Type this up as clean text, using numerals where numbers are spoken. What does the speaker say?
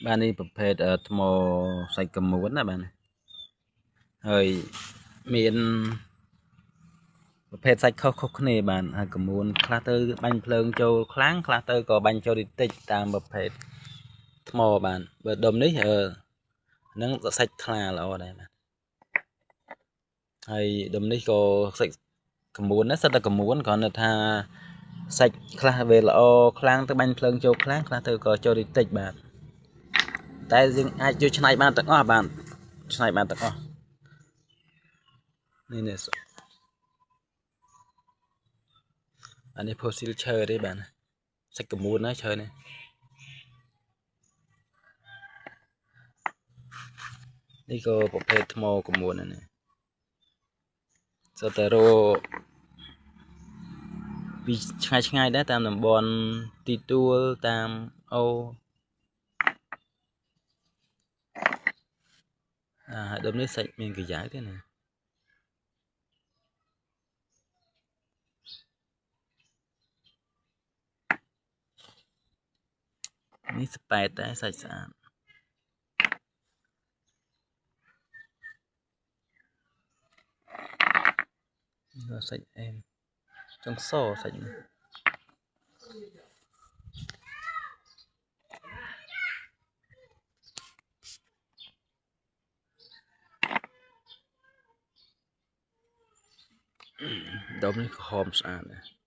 Bạn điប្រភេទថ្មសាច់កមួនណាbạnហើយមានប្រភេទសាច់ខុសៗគ្នាបានហើយកមួនខ្លះទៅបាញ់ភ្លើងចូលខ្លាំងខ្លះទៅក៏បាញ់ចូលតិចតាមប្រភេទថ្មបានបើដុំនេះហ្នឹងសាច់ថ្លាល្អដែរបាទហើយដុំនេះក៏សាច់កមួនដែរសិតតែកមួនគ្រាន់តែថាសាច់ខ្លះវាល្អខ្លាំងទៅបាញ់ភ្លើងចូលខ្លាំងខ្លះទៅក៏ចូលតិចបាទតែយើងអាចយកឆ្នៃបានទាំងអស់បាទឆ្នៃបានទាំងអស់នេះអានេះផូស៊ីលឈើទេបាទសាច់កមួនណាឈើនេះនេះក៏ប្រភេទថ្មកមួននេះសុទ្ធតែរពីឆ្ងាយដែរតាមតំបន់ទីទួលតាមអូហើយដុំនេះសាច់មានកាយ៉ៅទេណានេះស្ប៉ែតតែសាច់ស្អាតនេះសាច់អែមចង់សសាច់នេះដុំនេះក្រហមស្អាតណាស់